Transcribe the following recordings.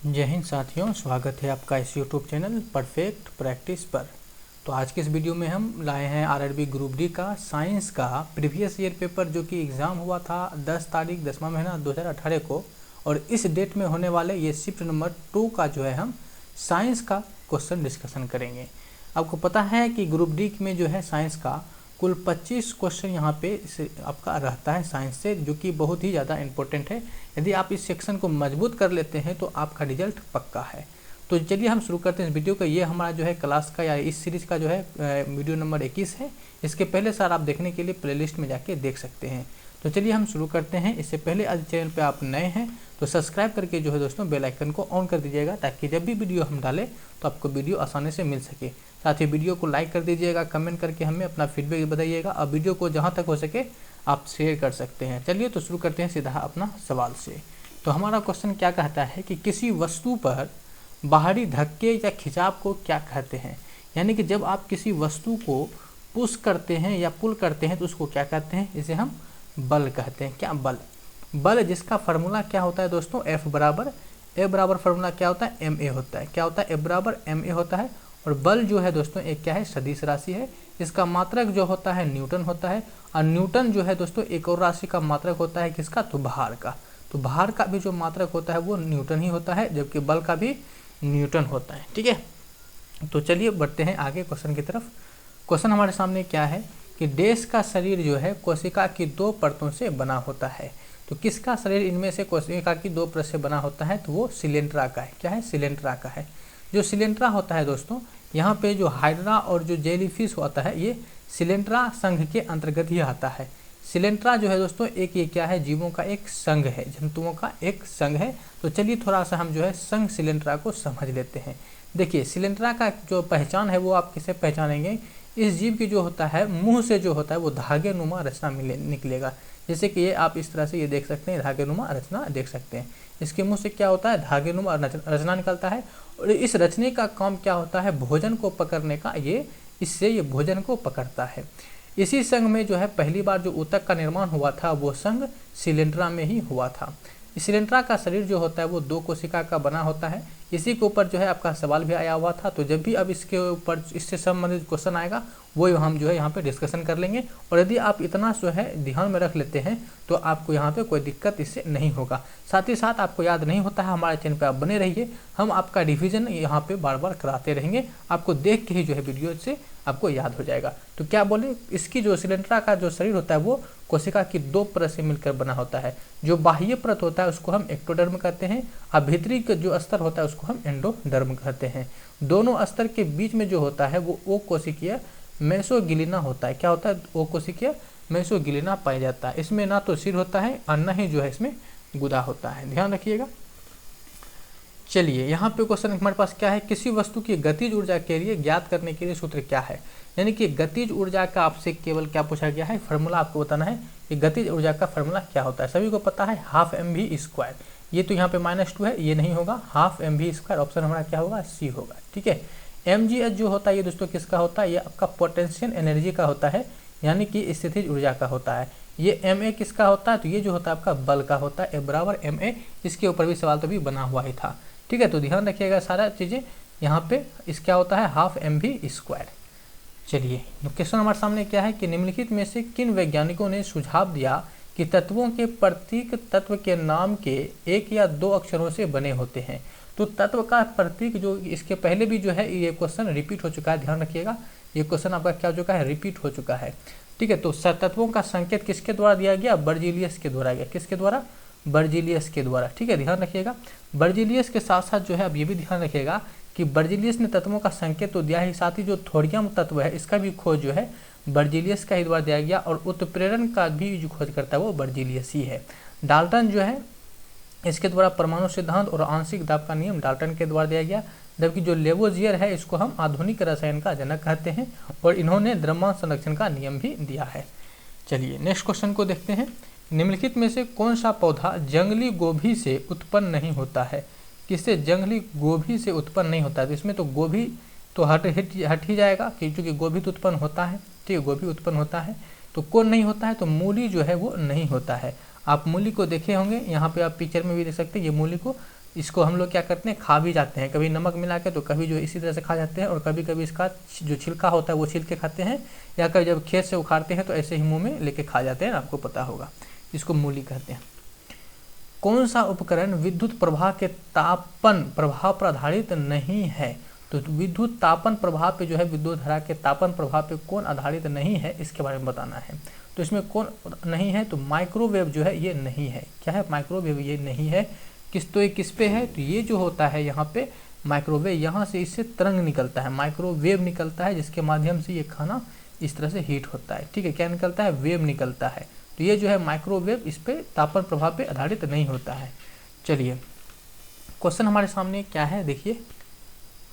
जय हिंद साथियों, स्वागत है आपका इस YouTube चैनल परफेक्ट प्रैक्टिस पर। तो आज के इस वीडियो में हम लाए हैं आरआरबी ग्रुप डी का साइंस का प्रीवियस ईयर पेपर जो कि एग्ज़ाम हुआ था 10 तारीख 10वां महीना 2018 को, और इस डेट में होने वाले ये शिफ्ट नंबर 2 का जो है हम साइंस का क्वेश्चन डिस्कशन करेंगे। आपको पता है कि ग्रुप डी में जो है साइंस का कुल 25 क्वेश्चन यहाँ पे आपका रहता है साइंस से, जो कि बहुत ही ज़्यादा इंपॉर्टेंट है। यदि आप इस सेक्शन को मजबूत कर लेते हैं तो आपका रिजल्ट पक्का है। तो चलिए हम शुरू करते हैं इस वीडियो का। ये हमारा जो है क्लास का या इस सीरीज़ का जो है वीडियो नंबर 21 है। इसके पहले सर आप देखने के लिए प्लेलिस्ट में जाके देख सकते हैं। तो चलिए हम शुरू करते हैं। इससे पहले आज चैनल पे आप नए हैं तो सब्सक्राइब करके जो है दोस्तों बेल आइकन को ऑन कर दीजिएगा, ताकि जब भी वीडियो हम डालें तो आपको वीडियो आसानी से मिल सके। साथ ही वीडियो को लाइक कर दीजिएगा, कमेंट करके हमें अपना फीडबैक बताइएगा, और वीडियो को जहाँ तक हो सके आप शेयर कर सकते हैं। चलिए तो शुरू करते हैं सीधा अपना सवाल से। तो हमारा क्वेश्चन क्या कहता है कि किसी वस्तु पर बाहरी धक्के या खिंचाव को क्या कहते हैं। यानी कि जब आप किसी वस्तु को पुश करते हैं या पुल करते हैं तो उसको क्या कहते हैं, इसे हम बल कहते हैं। क्या बल? बल जिसका फार्मूला क्या होता है दोस्तों, F बराबर ए बराबर फार्मूला क्या होता है, ma होता है। क्या होता है, F बराबर ma होता है। और बल जो है दोस्तों एक क्या है, सदिश राशि है। इसका मात्रक जो होता है न्यूटन होता है। और न्यूटन जो है दोस्तों एक और राशि का मात्रक होता है किसका, तो भार का। तो भार का भी जो मात्रक होता है वो न्यूटन ही होता है, जबकि बल का भी न्यूटन होता है। ठीक है, तो चलिए बढ़ते हैं आगे क्वेश्चन की तरफ। क्वेश्चन हमारे सामने क्या है कि देश का शरीर जो है कोशिका की 2 परतों से बना होता है। तो किसका शरीर इनमें से कोशिका की 2 परत से बना होता है, तो वो सिलेंट्रा का है। क्या है, सिलेंट्रा का है। जो सिलेंट्रा होता है दोस्तों, यहाँ पे जो हाइड्रा और जो जेलीफिश होता है ये सिलेंट्रा संघ के अंतर्गत ही आता है। सिलेंट्रा जो है दोस्तों एक ये क्या है, जीवों का एक संघ है, जंतुओं का एक संघ है। तो चलिए थोड़ा सा हम जो है संघ सिलेंट्रा को समझ लेते हैं। देखिए सिलेंट्रा का जो पहचान है वो आप किसे पहचानेंगे, इस जीव की जो होता है मुंह से जो होता है वो धागे नुमा रचना निकलेगा। जैसे कि ये आप इस तरह से ये देख सकते हैं, धागे नुमा रचना देख सकते हैं। इसके मुंह से क्या होता है, धागे नुमा रचना निकलता है। और इस रचने का काम क्या होता है, भोजन को पकड़ने का। इससे ये भोजन को पकड़ता है। इसी संघ में जो है पहली बार जो ऊतक का निर्माण हुआ था वो संघ सिलेंट्रा में ही हुआ था। इस सिलेंट्रा का शरीर जो होता है वो 2 कोशिका का बना होता है। इसी के ऊपर जो है आपका सवाल भी आया हुआ था। तो जब भी अब इसके ऊपर इससे संबंधित क्वेश्चन आएगा वो हम जो है यहाँ पे डिस्कशन कर लेंगे। और यदि आप इतना जो है ध्यान में रख लेते हैं तो आपको यहाँ पे कोई दिक्कत इससे नहीं होगा। साथ ही साथ आपको याद नहीं होता है, हमारे चैनल पे आप बने रहिए, हम आपका रिवीजन यहाँ पे बार बार कराते रहेंगे। आपको देख के ही जो है वीडियो से आपको याद हो जाएगा। तो क्या बोले, इसकी जो सिलेंट्रा का जो शरीर होता है वो कोशिका की 2 परत से मिलकर बना होता है। जो बाह्य परत होता है उसको हम एक्टोडर्म कहते हैं, और भीतरी का जो स्तर होता है उसको हम एंडोडर्म कहते हैं। दोनों स्तर के बीच में जो होता है वो ओ कोशिकीय मेसोगिलिना होता है। क्या होता है, ओ कोशिकीय मेसोगिलिना पाया जाता है। इसमें ना तो सिर होता है और ना ही जो है इसमें गुदा होता है, ध्यान रखिएगा। चलिए यहाँ पे क्वेश्चन हमारे पास क्या है, किसी वस्तु की गतिज ऊर्जा के लिए ज्ञात करने के लिए सूत्र क्या है। यानी कि गतिज ऊर्जा का आपसे केवल क्या पूछा गया है, फार्मूला आपको बताना है कि गतिज ऊर्जा का फार्मूला क्या होता है। सभी को पता है, हाफ mv²। ये तो यहाँ पे -2 है, ये नहीं होगा, हाफ mv²। ऑप्शन हमारा क्या होगा, सी होगा। ठीक है, mgh जो होता है ये दोस्तों किसका होता है, ये आपका पोटेंशियल एनर्जी का होता है, यानी कि स्थितिज ऊर्जा का होता है। ये ma किसका होता है, तो ये जो होता है आपका बल का होता है, F बराबर ma। इसके ऊपर भी सवाल तो भी बना हुआ ही था। ठीक है, तो ध्यान रखिएगा सारा चीज़ें। यहाँ पे इस क्या होता है, हाफ mv²। चलिए क्वेश्चन हमारे सामने क्या है कि निम्नलिखित में से किन वैज्ञानिकों ने सुझाव दिया कि तत्वों के प्रतीक तत्व के नाम के 1 या 2 अक्षरों से बने होते हैं। तो तत्व का प्रतीक जो इसके पहले भी जो है ये क्वेश्चन रिपीट हो चुका है, ध्यान रखिएगा। ये क्वेश्चन आपका क्या हो चुका है, रिपीट हो चुका है। ठीक है, तो तत्वों का संकेत किसके द्वारा दिया गया, बर्जीलियस के द्वारा गया। किसके द्वारा, बर्जीलियस के द्वारा। ठीक है, ध्यान रखिएगा। बर्जीलियस के साथ साथ जो है अब ये भी ध्यान रखिएगा कि बर्जीलियस ने तत्वों का संकेत तो दिया ही, साथ ही जो थोरियम तत्व है इसका भी खोज जो है बर्जीलियस का ही द्वारा दिया गया। और उत्प्रेरण का भी जो खोज करता है वो बर्जीलियस ही है। डाल्टन जो है इसके द्वारा परमाणु सिद्धांत और आंशिक दाब का नियम डाल्टन के द्वारा दिया गया। जबकि जो लेवोजियर है इसको हम आधुनिक रसायन का जनक कहते हैं, और इन्होंने द्रव्यमान संरक्षण का नियम भी दिया है। चलिए नेक्स्ट क्वेश्चन को देखते हैं। निम्नलिखित में से कौन सा पौधा जंगली गोभी से उत्पन्न नहीं होता है। किससे, जंगली गोभी से उत्पन्न नहीं होता है। तो इसमें तो गोभी तो हट ही जाएगा, क्योंकि गोभी तो उत्पन्न होता है। ठीक है, गोभी उत्पन्न होता है। तो कौन नहीं होता है, तो मूली जो है वो नहीं होता है। आप मूली को देखे होंगे, यहाँ पे आप पिक्चर में भी देख सकते हैं, ये मूली को इसको हम लोग क्या करते हैं, खा भी जाते हैं, कभी नमक मिला के, तो कभी जो है इसी तरह से खा जाते हैं, और कभी कभी इसका जो छिलका होता है वो छिल के खाते हैं, या कभी जब खेत से उखाड़ते हैं तो ऐसे ही मुंह में लेके खा जाते हैं, आपको पता होगा, इसको मूली कहते हैं। कौन सा उपकरण विद्युत प्रवाह के तापन प्रभाव पर आधारित नहीं है? तो विद्युत तापन प्रभाव पे जो है, विद्युत धारा के तापन प्रभाव पे कौन आधारित नहीं है, इसके बारे में बताना है। तो इसमें कौन नहीं है, तो माइक्रोवेव जो है ये नहीं है। क्या है, माइक्रोवेव ये नहीं है। तो ये किस पे है, तो ये जो होता है यहाँ पे माइक्रोवेव, यहाँ से इससे तरंग निकलता है, माइक्रोवेव निकलता है, जिसके माध्यम से ये खाना इस तरह से हीट होता है। ठीक है, क्या निकलता है, वेव निकलता है। तो ये जो है माइक्रोवेव, इस पे तापन प्रभाव पे आधारित नहीं होता है। चलिए क्वेश्चन हमारे सामने क्या है, देखिए,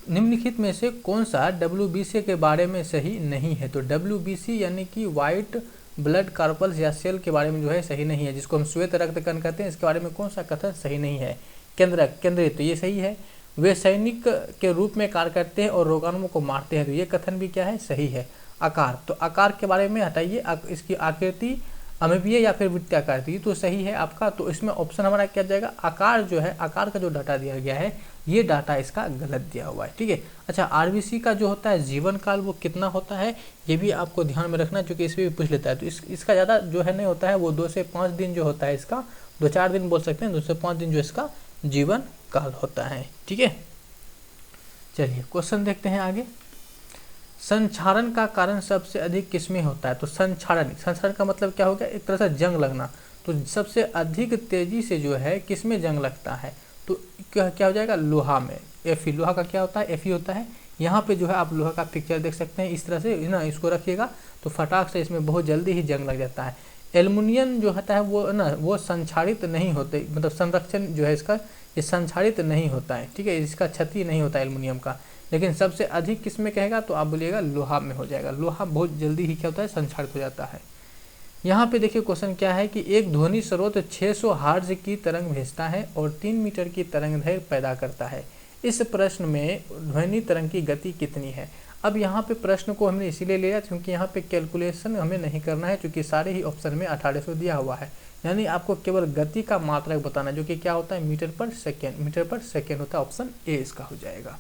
निम्नलिखित में से कौन सा WBC के बारे में सही नहीं है? तो WBC यानी कि वाइट ब्लड कार्पल्स या सेल के बारे में जो है सही नहीं है, जिसको हम श्वेत रक्त कण कहते हैं, इसके बारे में कौन सा कथन सही नहीं है? केंद्रित, तो ये सही है। वे सैनिक के रूप में कार्य करते हैं और रोगाणुओं को मारते हैं, तो ये कथन भी क्या है, सही है। आकार, तो आकार के बारे में हटाइए, इसकी आकृति अमेबीय या फिर वृत्ताकार, तो सही है आपका। तो इसमें ऑप्शन हमारा क्या जाएगा, आकार जो है, आकार का जो डाटा दिया गया है, ये डाटा इसका गलत दिया हुआ है। ठीक है, अच्छा, RBC का जो होता है जीवन काल वो कितना होता है, ये भी आपको ध्यान में रखना, क्योंकि इसमें भी पूछ लेता है। तो इसका ज़्यादा जो है नहीं होता है, वो 2 से 5 दिन जो होता है इसका, 2-4 दिन बोल सकते हैं, 2 से 5 दिन जो इसका जीवन काल होता है। ठीक है, चलिए क्वेश्चन देखते हैं आगे। संक्षारण का कारण सबसे अधिक किसमें होता है? तो संक्षारण का मतलब क्या हो गया, एक तरह से जंग लगना। तो सबसे अधिक तेजी से जो है किसमें जंग लगता है, तो क्या हो जाएगा, लोहा में। Fe, लोहा का क्या होता है, Fe होता है। यहाँ पे जो है आप लोहा का पिक्चर देख सकते हैं, इस तरह से ना इसको रखिएगा, तो फटाक से इसमें बहुत जल्दी ही जंग लग जाता है। एल्युमिनियम जो होता है वो ना, वो संक्षारित नहीं होते, मतलब संरक्षण जो है इसका, ये संक्षारित नहीं होता है। ठीक है, इसका क्षति नहीं होता है एल्युमिनियम का। लेकिन सबसे अधिक किस में कहेगा, तो आप बोलिएगा लोहा में हो जाएगा। लोहा बहुत जल्दी ही क्या होता है, संक्षारित हो जाता है। यहाँ पे देखिए क्वेश्चन क्या है कि एक ध्वनि स्रोत 600 हर्ट्ज की तरंग भेजता है और 3 मीटर की तरंग दैर्घ्य पैदा करता है। इस प्रश्न में ध्वनि तरंग की गति कितनी है? अब यहाँ पे प्रश्न को हमने इसीलिए लिया क्योंकि यहाँ पे कैलकुलेशन हमें नहीं करना है, क्योंकि सारे ही ऑप्शन में 1800 दिया हुआ है। यानी आपको केवल गति का मात्रक बताना है, जो कि क्या होता है, मीटर पर सेकेंड होता है। ऑप्शन ए इसका हो जाएगा।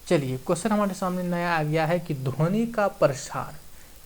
चलिए क्वेश्चन हमारे सामने नया आ गया है कि ध्वनि का प्रसार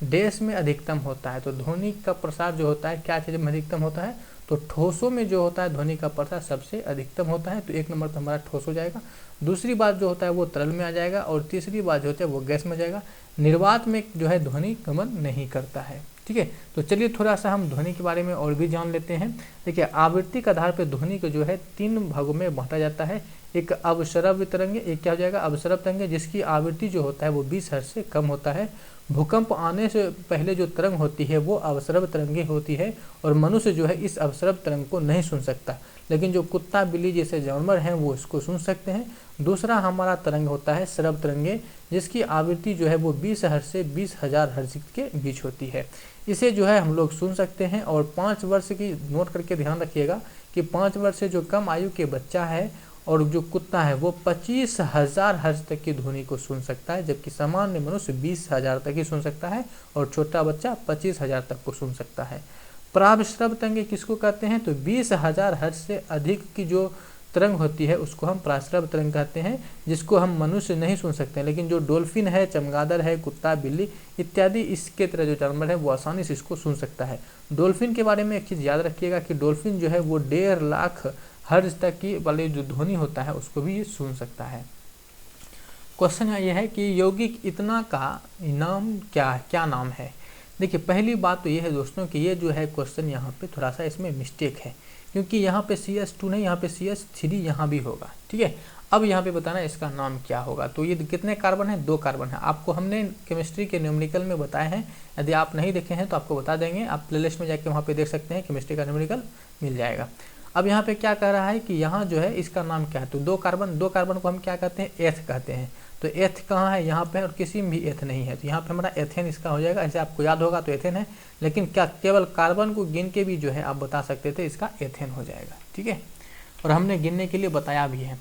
देश में अधिकतम होता है। तो ध्वनि का प्रसार जो होता है क्या चीज़ में अधिकतम होता है, तो ठोसों में जो होता है ध्वनि का प्रसार सबसे अधिकतम होता है। तो 1 नंबर पर हमारा ठोस हो जाएगा। दूसरी बात जो होता है वो तरल में आ जाएगा, और तीसरी बात जो होता है वो गैस में जाएगा। निर्वात में जो है ध्वनि गमन नहीं करता है। ठीक है, तो चलिए थोड़ा सा हम ध्वनि के बारे में और भी जान लेते हैं। देखिए, आवृत्ति के आधार पर ध्वनि को जो है 3 भागों में बांटा जाता है। एक अवश्रव्य तरंग, एक क्या हो जाएगा, अवश्रव्य तरंग, जिसकी आवृत्ति जो होता है वो 20 हर्ट्ज से कम होता है। भूकंप आने से पहले जो तरंग होती है वो अवश्रव्य तरंगे होती है, और मनुष्य जो है इस अवश्रव्य तरंग को नहीं सुन सकता, लेकिन जो कुत्ता बिल्ली जैसे जानवर हैं वो इसको सुन सकते हैं। दूसरा हमारा तरंग होता है श्रव्य तरंगे, जिसकी आवृत्ति जो है वो 20 हर्ट्ज से 20,000 हर्ट्ज के बीच होती है। इसे जो है हम लोग सुन सकते हैं। और 5 वर्ष की नोट करके ध्यान रखिएगा कि 5 वर्ष से जो कम आयु के बच्चा है और जो कुत्ता है वो 25,000 हर्ट्ज तक की ध्वनि को सुन सकता है, जबकि सामान्य मनुष्य 20,000 तक ही सुन सकता है, और छोटा बच्चा 25,000 तक को सुन सकता है। प्रावश्रव्य तरंगे किसको कहते हैं, तो 20,000 हर्ट्ज से अधिक की जो तरंग होती है उसको हम प्राश्रव्य तरंग कहते हैं, जिसको हम मनुष्य नहीं सुन सकते हैं। लेकिन जो डॉल्फिन है, चमगादड़ है, कुत्ता बिल्ली इत्यादि इसके तरह जो जानवर है वो आसानी से इसको सुन सकता है। डॉल्फिन के बारे में एक चीज़ याद रखिएगा कि डॉल्फिन जो है वो 1.5 लाख हर्ट्ज तक की वाले जो ध्वनि होता है उसको भी ये सुन सकता है। क्वेश्चन ये है कि यौगिक इतना का नाम क्या नाम है। देखिए, पहली बात तो ये है दोस्तों कि ये जो है क्वेश्चन यहाँ पे थोड़ा सा इसमें मिस्टेक है, क्योंकि यहाँ पे CS2 नहीं, यहाँ पे CS3 यहाँ भी होगा। ठीक है, अब यहाँ पे बताना इसका नाम क्या होगा। तो ये कितने कार्बन है, 2 कार्बन है। आपको हमने केमिस्ट्री के न्यूमेरिकल में बताए हैं, यदि आप नहीं देखे हैं तो आपको बता देंगे। आप प्लेलिस्ट में जाके वहाँ पे देख सकते हैं, केमिस्ट्री का न्यूमेरिकल मिल जाएगा। अब यहाँ पे क्या कह रहा है कि यहाँ जो है इसका नाम क्या है, तो 2 कार्बन को हम क्या कहते हैं, एथ कहते हैं। तो एथ कहाँ है, यहाँ पे, और किसी में भी एथ नहीं है, तो यहाँ पे हमारा एथेन इसका हो जाएगा। ऐसे आपको याद होगा तो एथेन है, लेकिन क्या केवल कार्बन को गिन के भी जो है आप बता सकते थे, इसका एथेन हो जाएगा। ठीक है, और हमने गिनने के लिए बताया भी है।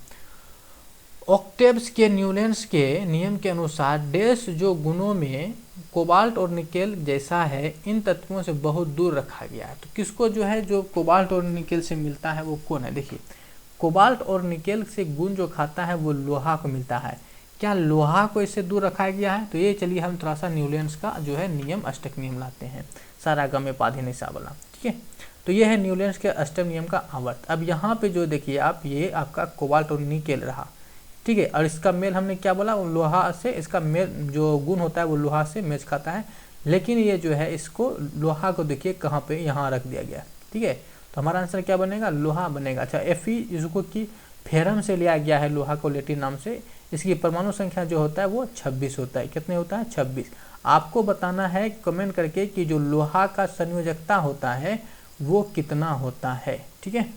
ऑक्टेव्स के न्यूलेंस के नियम के अनुसार डैश जो गुणों में कोबाल्ट और निकेल जैसा है, इन तत्वों से बहुत दूर रखा गया है। तो किसको जो है, जो कोबाल्ट और निकेल से मिलता है वो कौन है, देखिए कोबाल्ट और निकेल से गुण जो खाता है वो लोहा को मिलता है। क्या लोहा को इससे दूर रखा गया है? तो ये चलिए हम थोड़ा सा न्यूटन्स का जो है नियम, अष्टक नियम लाते हैं, सारा गमे पाधी निशा वाला, ठीक है। तो ये है न्यूटन्स के अष्टक नियम का आवर्त। अब यहाँ पे जो देखिए आप, ये आपका कोबाल्ट और निकेल रहा, ठीक है, और इसका मेल हमने क्या बोला, लोहा से, इसका मेल जो गुण होता है वो लोहा से मेच खाता है, लेकिन ये जो है इसको लोहा को देखिए कहाँ पे, यहाँ रख दिया गया, ठीक है। तो हमारा आंसर क्या बनेगा? लोहा बनेगा। अच्छा, Fe इसको की फेरम से लिया गया है लोहा को लैटिन नाम से। इसकी परमाणु संख्या जो होता है वो 26 होता है। कितने होता है? 26। आपको बताना है कमेंट करके कि जो लोहा का संयोजकता होता है वो कितना होता है, ठीक है।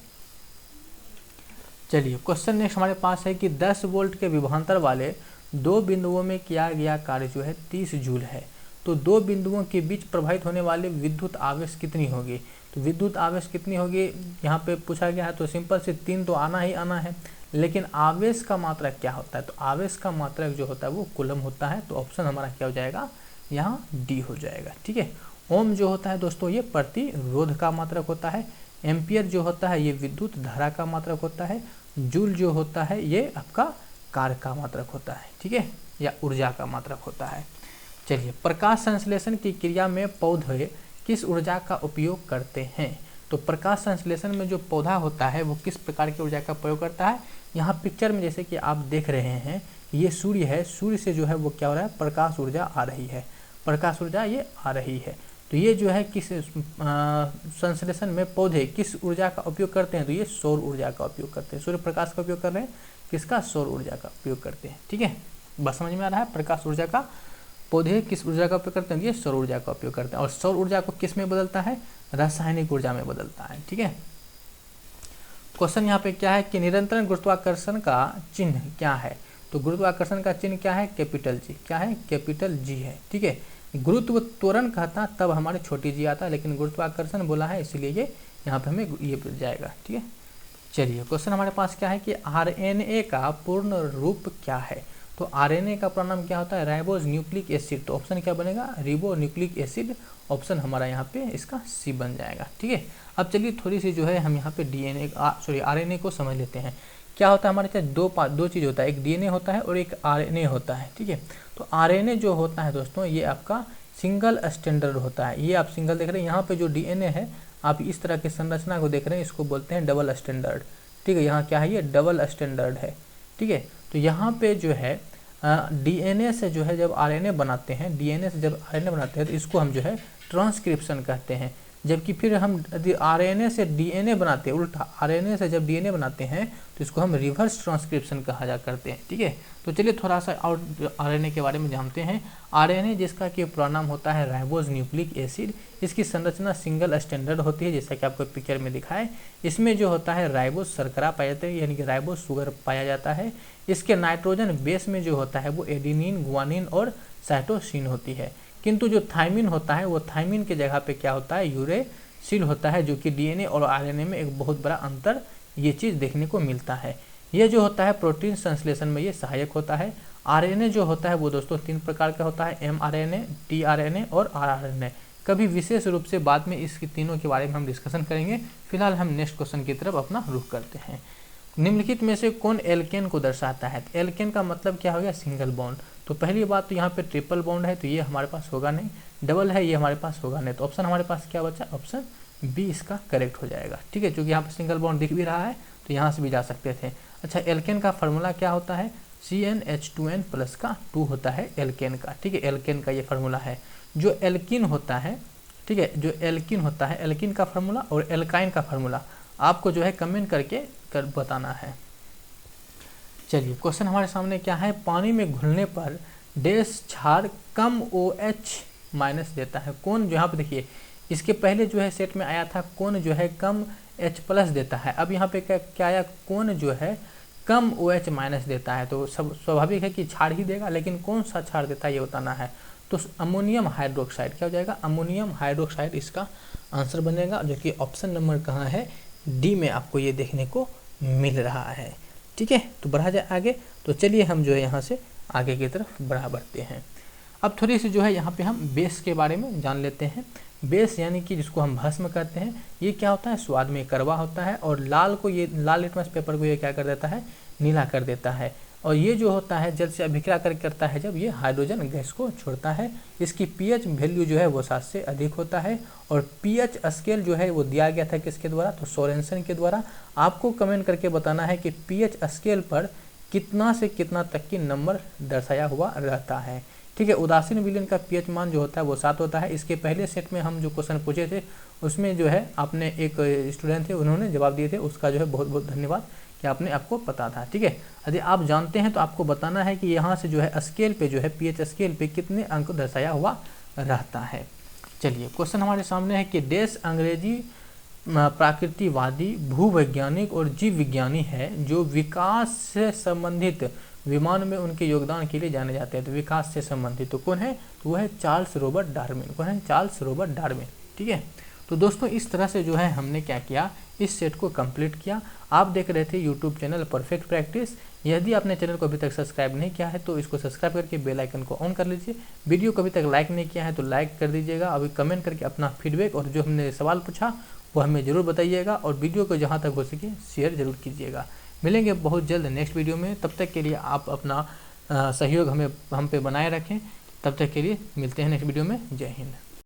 चलिए क्वेश्चन नेक्स्ट हमारे पास है कि 10 वोल्ट के विभवांतर वाले दो बिंदुओं में किया गया कार्य जो है 30 जूल है। तो दो बिंदुओं के बीच प्रवाहित होने वाले विद्युत आवेश कितनी होगी? तो विद्युत आवेश कितनी होगी यहाँ पे पूछा गया है। तो सिंपल से 3 तो आना ही आना है, लेकिन आवेश का मात्रक क्या होता है? तो आवेश का मात्रक जो होता है वो कूलम होता है। तो ऑप्शन हमारा क्या हो जाएगा? यहाँ डी हो जाएगा, ठीक है। ओम जो होता है दोस्तों ये प्रतिरोध का मात्रक होता है। एम्पियर जो होता है ये विद्युत धारा का मात्रक होता है। जूल जो होता है ये आपका कार्य का मात्रक होता है, ठीक है, या ऊर्जा का मात्रक होता है। चलिए, प्रकाश संश्लेषण की क्रिया में पौधे किस ऊर्जा का उपयोग करते हैं? तो प्रकाश संश्लेषण में जो पौधा होता है वो किस प्रकार की ऊर्जा का प्रयोग करता है? यहाँ पिक्चर में जैसे कि आप देख रहे हैं ये सूर्य है, सूर्य से जो है वो क्या हो रहा है? प्रकाश ऊर्जा आ रही है, प्रकाश ऊर्जा ये आ रही है। तो ये जो है किस संश्लेषण में पौधे किस ऊर्जा का उपयोग करते हैं? तो ये सौर ऊर्जा का उपयोग करते हैं। सूर्य प्रकाश का उपयोग कर रहे हैं, किसका? सौर ऊर्जा का उपयोग करते हैं, ठीक है। बस समझ में आ रहा है? प्रकाश ऊर्जा का पौधे किस ऊर्जा का उपयोग करते हैं? ये सौर ऊर्जा का उपयोग करते हैं। और सौर ऊर्जा को किस में बदलता है? रासायनिक ऊर्जा में बदलता है, ठीक है। क्वेश्चन यहाँ पे क्या है कि निरंतर गुरुत्वाकर्षण का चिन्ह क्या है? तो गुरुत्वाकर्षण का चिन्ह क्या है? Capital G. क्या है? कैपिटल जी है, ठीक है। गुरुत्व त्वरण कहता तब हमारे छोटी जी आता, लेकिन गुरुत्वाकर्षण बोला है इसलिए ये यहाँ पे हमें ये मिल जाएगा, ठीक है। चलिए क्वेश्चन हमारे पास क्या है कि RNA का पूर्ण रूप क्या है? तो RNA का पूरा नाम क्या होता है? Ribose nucleic acid. तो ऑप्शन क्या बनेगा? Ribo nucleic acid. ऑप्शन हमारा यहाँ पे इसका सी बन जाएगा, ठीक है। अब चलिए थोड़ी सी जो है हम यहाँ पे RNA को समझ लेते हैं। क्या होता है हमारे पास? दो चीज़ होता है, एक DNA होता है और एक RNA होता है, ठीक है। तो RNA जो होता है दोस्तों ये आपका सिंगल स्टैंडर्ड होता है। ये आप सिंगल देख रहे हैं, यहाँ पे जो DNA है आप इस तरह की संरचना को देख रहे हैं, इसको बोलते हैं डबल स्टैंडर्ड, ठीक है। यहाँ क्या है? ये डबल स्टैंडर्ड है, ठीक है। तो यहाँ पे जो है DNA से जो है जब RNA बनाते हैं, DNA से जब RNA बनाते हैं तो इसको हम जो है ट्रांसक्रिप्शन कहते हैं। जबकि फिर हम यदि RNA से DNA बनाते हैं, उल्टा RNA से जब DNA बनाते हैं तो इसको हम रिवर्स ट्रांसक्रिप्शन कहा जा करते हैं, ठीक है। तो चलिए थोड़ा सा और RNA के बारे में जानते हैं। RNA जिसका कि पूरा नाम होता है राइबोज न्यूक्लिक एसिड, इसकी संरचना सिंगल स्टैंडर्ड होती है जैसा कि आपको पिक्चर में दिखा है। इसमें जो होता है राइबोज शर्करा पाया जाता है, यानी कि राइबोज शुगर पाया जाता है। इसके नाइट्रोजन बेस में जो होता है वो एडेनिन, गुआनिन और साइटोसिन होती है। किंतु जो थाइमिन होता है वो थाइमिन के जगह पे क्या होता है? यूरेसिल होता है, जो कि DNA और RNA में एक बहुत बड़ा अंतर ये चीज़ देखने को मिलता है। ये जो होता है प्रोटीन संश्लेषण में ये सहायक होता है। RNA जो होता है वो दोस्तों 3 प्रकार का होता है, mRNA, tRNA और rRNA। कभी विशेष रूप से बाद में इसके तीनों के बारे में हम डिस्कशन करेंगे। फिलहाल हम नेक्स्ट क्वेश्चन की तरफ अपना रुख करते हैं। निम्नलिखित में से कौन एल्केन को दर्शाता है? एल्केन का मतलब क्या हो गया? Single bond. तो पहली बात तो यहाँ पे ट्रिपल बॉन्ड है तो ये हमारे पास होगा नहीं, डबल है ये हमारे पास होगा नहीं। तो ऑप्शन हमारे पास क्या बचा? ऑप्शन बी इसका करेक्ट हो जाएगा, ठीक है। क्योंकि यहाँ पे सिंगल बॉन्ड दिख भी रहा है तो यहाँ से भी जा सकते थे। अच्छा, एल्केन का फार्मूला क्या होता है? CnH2n प्लस का 2 होता है एल्केन का, ठीक है। एल्केन का ये फार्मूला है। जो एल्किन होता है, ठीक है, जो एल्किन होता है, एल्किन का फार्मूला और एल्काइन का फार्मूला आपको जो है कमेंट करके बताना है। चलिए क्वेश्चन हमारे सामने क्या है? पानी में घुलने पर डैश क्षार कम OH माइनस देता है। कौन जो यहाँ पे देखिए इसके पहले जो है सेट में आया था कौन जो है कम H प्लस देता है। अब यहाँ पे क्या आया? कौन जो है कम OH माइनस देता है। तो सब स्वाभाविक है कि क्षार ही देगा, लेकिन कौन सा क्षार देता है ये बताना है। तो अमोनियम हाइड्रोक्साइड क्या हो जाएगा? अमोनियम हाइड्रोक्साइड इसका आंसर बनेगा, जो कि ऑप्शन नंबर कहाँ है? डी में आपको ये देखने को मिल रहा है, ठीक है। तो बढ़ा जाए आगे। तो चलिए हम जो है यहाँ से आगे की तरफ बढ़ते हैं। अब थोड़ी सी जो है यहाँ पे हम बेस के बारे में जान लेते हैं। बेस यानी कि जिसको हम भस्म कहते हैं, ये क्या होता है, स्वाद में कड़वा होता है, और लाल लिटमस पेपर को ये क्या कर देता है, नीला कर देता है। और ये जो होता है जल से अभिक्रिया करता है जब ये हाइड्रोजन गैस को छोड़ता है। इसकी पीएच वैल्यू जो है वो 7 से अधिक होता है। और पीएच स्केल जो है वो दिया गया था किसके द्वारा, तो सोरेनसन के द्वारा। आपको कमेंट करके बताना है कि पीएच स्केल पर कितना से कितना तक की नंबर दर्शाया हुआ रहता है। ठीक है, उदासीन विलयन का पीएच मान जो होता है वो 7 होता है। इसके पहले सेट में हम जो क्वेश्चन पूछे थे उसमें जो है आपने एक स्टूडेंट थे उन्होंने जवाब दिए थे, उसका जो है बहुत बहुत धन्यवाद कि आपको पता था। ठीक है, यदि आप जानते हैं तो आपको बताना है कि यहाँ से जो है स्केल पे जो है पीएच स्केल पे कितने अंक दर्शाया हुआ रहता है। चलिए क्वेश्चन हमारे सामने है कि देश अंग्रेजी प्राकृतिकवादी, भूवैज्ञानिक और जीव विज्ञानी है जो विकास से संबंधित विमान में उनके योगदान के लिए जाने जाते हैं। तो विकास से संबंधित तो कौन है, तो वह है चार्ल्स रॉबर्ट डार्विन। कौन है, चार्ल्स रॉबर्ट डार्विन। ठीक है, तो दोस्तों इस तरह से जो है हमने क्या किया, इस सेट को कंप्लीट किया। आप देख रहे थे यूट्यूब चैनल परफेक्ट प्रैक्टिस। यदि आपने चैनल को अभी तक सब्सक्राइब नहीं किया है तो इसको सब्सक्राइब करके बेल आइकन को ऑन कर लीजिए। वीडियो को अभी तक लाइक नहीं किया है तो लाइक कर दीजिएगा। अभी कमेंट करके अपना फीडबैक और जो हमने सवाल पूछा वो हमें ज़रूर बताइएगा, और वीडियो को जहाँ तक हो सके शेयर जरूर कीजिएगा। मिलेंगे बहुत जल्द नेक्स्ट वीडियो में, तब तक के लिए आप अपना सहयोग हम पे बनाए रखें। तब तक के लिए मिलते हैं नेक्स्ट वीडियो में। जय हिंद।